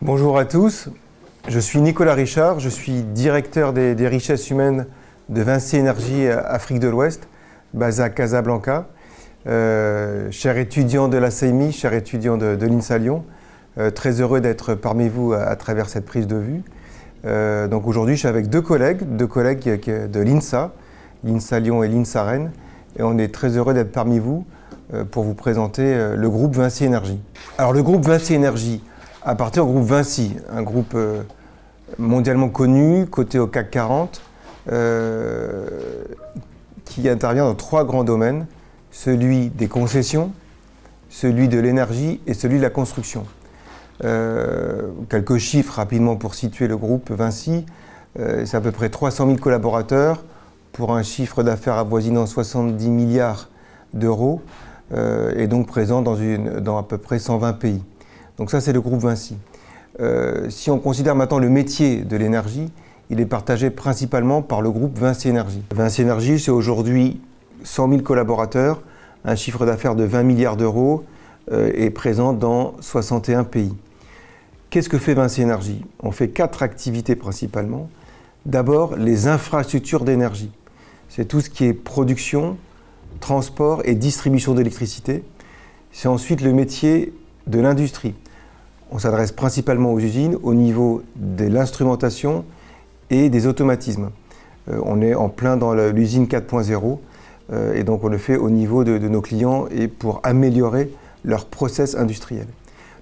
Bonjour à tous, je suis Nicolas Richard, je suis directeur des richesses humaines de Vinci Énergie Afrique de l'Ouest, basé à Casablanca. Cher étudiant de la CEIMI, cher étudiant de l'INSA Lyon, très heureux d'être parmi vous à travers cette prise de vue. Donc aujourd'hui, je suis avec deux collègues de l'INSA Lyon et l'INSA Rennes, et on est très heureux d'être parmi vous pour vous présenter le groupe Vinci Énergie. Alors le groupe Vinci Énergie appartient au groupe Vinci, un groupe mondialement connu, coté au CAC 40, qui intervient dans trois grands domaines, celui des concessions, celui de l'énergie et celui de la construction. Quelques chiffres rapidement pour situer le groupe Vinci, c'est à peu près 300 000 collaborateurs pour un chiffre d'affaires avoisinant 70 milliards d'euros et donc présent dans à peu près 120 pays. Donc ça, c'est le groupe Vinci. Si on considère maintenant le métier de l'énergie, il est partagé principalement par le groupe Vinci Énergie. Vinci Énergie, c'est aujourd'hui 100 000 collaborateurs, un chiffre d'affaires de 20 milliards d'euros et présent dans 61 pays. Qu'est-ce que fait Vinci Énergie? On fait 4 activités principalement. D'abord, les infrastructures d'énergie. C'est tout ce qui est production, transport et distribution d'électricité. C'est ensuite le métier de l'industrie. On s'adresse principalement aux usines au niveau de l'instrumentation et des automatismes. On est en plein dans l'usine 4.0 et donc on le fait au niveau de nos clients et pour améliorer leur process industriel.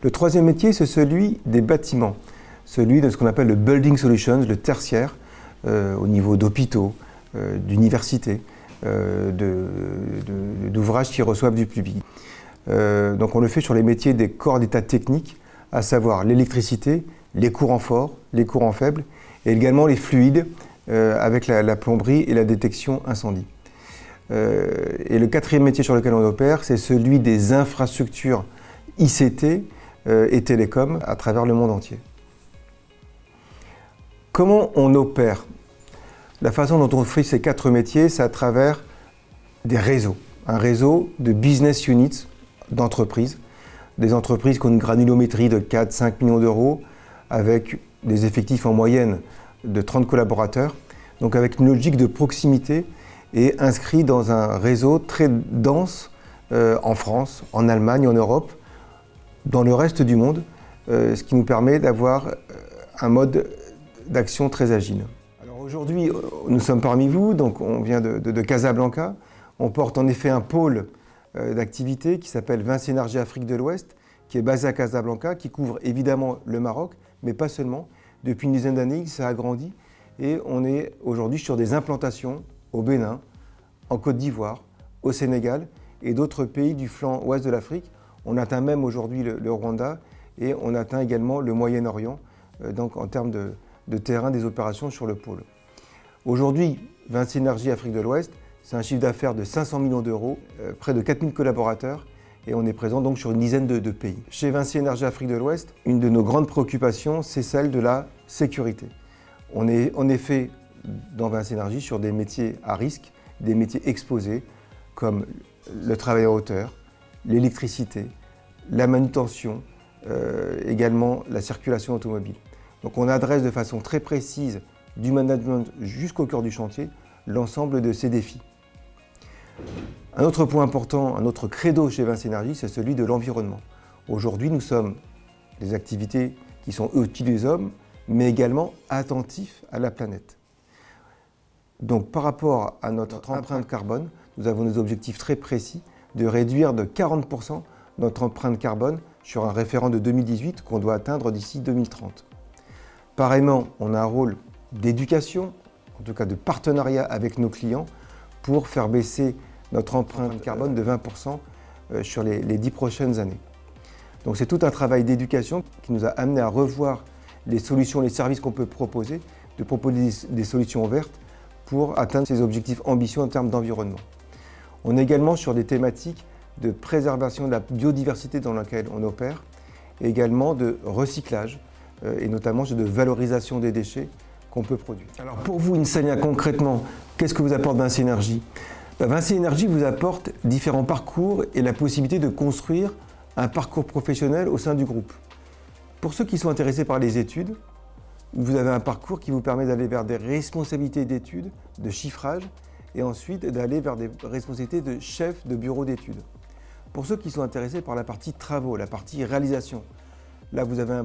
Le troisième métier, c'est celui des bâtiments, celui de ce qu'on appelle le building solutions, le tertiaire, au niveau d'hôpitaux, d'universités, d'ouvrages qui reçoivent du public. Donc on le fait sur les métiers des corps d'état techniques, à savoir l'électricité, les courants forts, les courants faibles, et également les fluides avec la plomberie et la détection incendie. Et le quatrième métier sur lequel on opère, c'est celui des infrastructures ICT et télécom à travers le monde entier. Comment on opère? La façon dont on fait ces 4 métiers, c'est à travers des réseaux. Un réseau de business units d'entreprises, des entreprises qui ont une granulométrie de 4-5 millions d'euros, avec des effectifs en moyenne de 30 collaborateurs, donc avec une logique de proximité et inscrit dans un réseau très dense en France, en Allemagne, en Europe, dans le reste du monde, ce qui nous permet d'avoir un mode d'action très agile. Alors aujourd'hui, nous sommes parmi vous, donc on vient de Casablanca. On porte en effet un pôle d'activité qui s'appelle Vinci Énergie Afrique de l'Ouest, qui est basé à Casablanca, qui couvre évidemment le Maroc, mais pas seulement. Depuis une dizaine d'années, il s'est agrandi et on est aujourd'hui sur des implantations au Bénin, en Côte d'Ivoire, au Sénégal et d'autres pays du flanc ouest de l'Afrique. On atteint même aujourd'hui le Rwanda et on atteint également le Moyen-Orient, donc en termes de terrain des opérations sur le pôle. Aujourd'hui, Vinci Énergie Afrique de l'Ouest, c'est un chiffre d'affaires de 500 millions d'euros, près de 4000 collaborateurs et on est présent donc sur une dizaine de pays. Chez Vinci Énergie Afrique de l'Ouest, une de nos grandes préoccupations, c'est celle de la sécurité. On est en effet dans Vinci Énergie sur des métiers à risque, des métiers exposés comme le travail à hauteur, l'électricité, la manutention, également la circulation automobile. Donc on adresse de façon très précise du management jusqu'au cœur du chantier l'ensemble de ces défis. Un autre point important, un autre credo chez Vinci Énergie, c'est celui de l'environnement. Aujourd'hui, nous sommes des activités qui sont utiles des hommes, mais également attentifs à la planète. Donc par rapport à notre empreinte carbone, nous avons des objectifs très précis de réduire de 40% notre empreinte carbone sur un référent de 2018 qu'on doit atteindre d'ici 2030. Pareillement, on a un rôle d'éducation, en tout cas de partenariat avec nos clients, pour faire baisser notre empreinte carbone de 20% sur les 10 prochaines années. Donc c'est tout un travail d'éducation qui nous a amené à revoir les solutions, les services qu'on peut proposer, de proposer des solutions vertes pour atteindre ces objectifs ambitieux en termes d'environnement. On est également sur des thématiques de préservation de la biodiversité dans laquelle on opère, et également de recyclage, et notamment de valorisation des déchets qu'on peut produire. Alors pour vous, Insalia, concrètement, qu'est-ce que vous apporte Vinci Énergie? Vinci Énergie vous apporte différents parcours et la possibilité de construire un parcours professionnel au sein du groupe. Pour ceux qui sont intéressés par les études, vous avez un parcours qui vous permet d'aller vers des responsabilités d'études, de chiffrage, et ensuite d'aller vers des responsabilités de chef de bureau d'études. Pour ceux qui sont intéressés par la partie travaux, la partie réalisation, là vous avez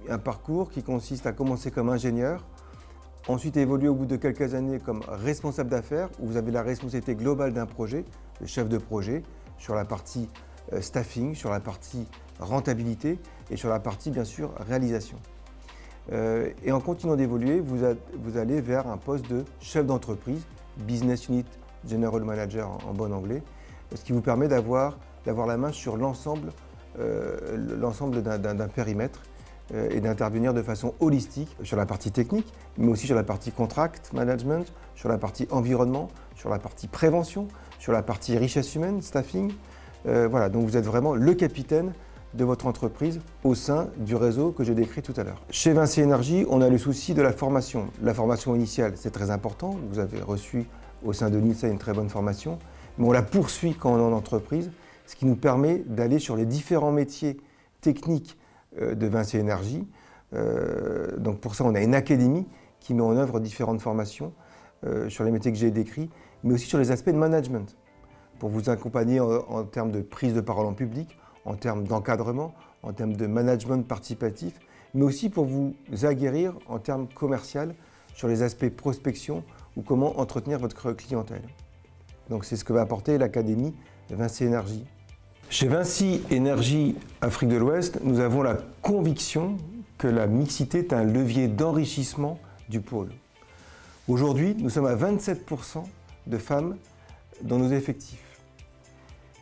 un parcours qui consiste à commencer comme ingénieur, ensuite évoluer au bout de quelques années comme responsable d'affaires, où vous avez la responsabilité globale d'un projet, le chef de projet, sur la partie staffing, sur la partie rentabilité et sur la partie bien sûr réalisation. Et en continuant d'évoluer, vous allez vers un poste de chef d'entreprise, Business Unit General Manager en bon anglais, ce qui vous permet d'avoir la main sur l'ensemble d'un périmètre et d'intervenir de façon holistique sur la partie technique, mais aussi sur la partie contract management, sur la partie environnement, sur la partie prévention, sur la partie richesse humaine, staffing. Voilà, donc vous êtes vraiment le capitaine de votre entreprise au sein du réseau que j'ai décrit tout à l'heure. Chez Vinci Énergie, on a le souci de la formation. La formation initiale, c'est très important. Vous avez reçu au sein de l'INSEE une très bonne formation, mais on la poursuit quand on est en entreprise, ce qui nous permet d'aller sur les différents métiers techniques de Vinci Énergie. Donc pour ça, on a une académie qui met en œuvre différentes formations sur les métiers que j'ai décrits, mais aussi sur les aspects de management, pour vous accompagner en termes de prise de parole en public, en termes d'encadrement, en termes de management participatif, mais aussi pour vous aguerrir en termes commerciaux sur les aspects prospection ou comment entretenir votre clientèle. Donc c'est ce que va apporter l'Académie Vinci Énergie. Chez Vinci Énergie Afrique de l'Ouest, nous avons la conviction que la mixité est un levier d'enrichissement du pôle. Aujourd'hui, nous sommes à 27% de femmes dans nos effectifs.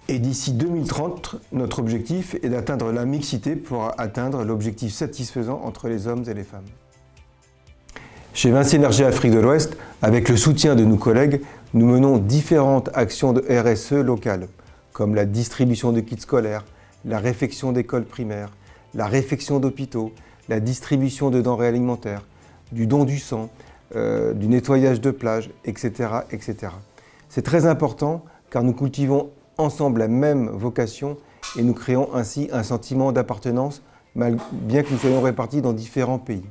Et d'ici 2030, notre objectif est d'atteindre la mixité pour atteindre l'objectif satisfaisant entre les hommes et les femmes. Chez Vinci Énergie Afrique de l'Ouest, avec le soutien de nos collègues, nous menons différentes actions de RSE locales, comme la distribution de kits scolaires, la réfection d'écoles primaires, la réfection d'hôpitaux, la distribution de denrées alimentaires, du don du sang, du nettoyage de plages, etc., etc. C'est très important car nous cultivons ensemble la même vocation et nous créons ainsi un sentiment d'appartenance, bien que nous soyons répartis dans différents pays.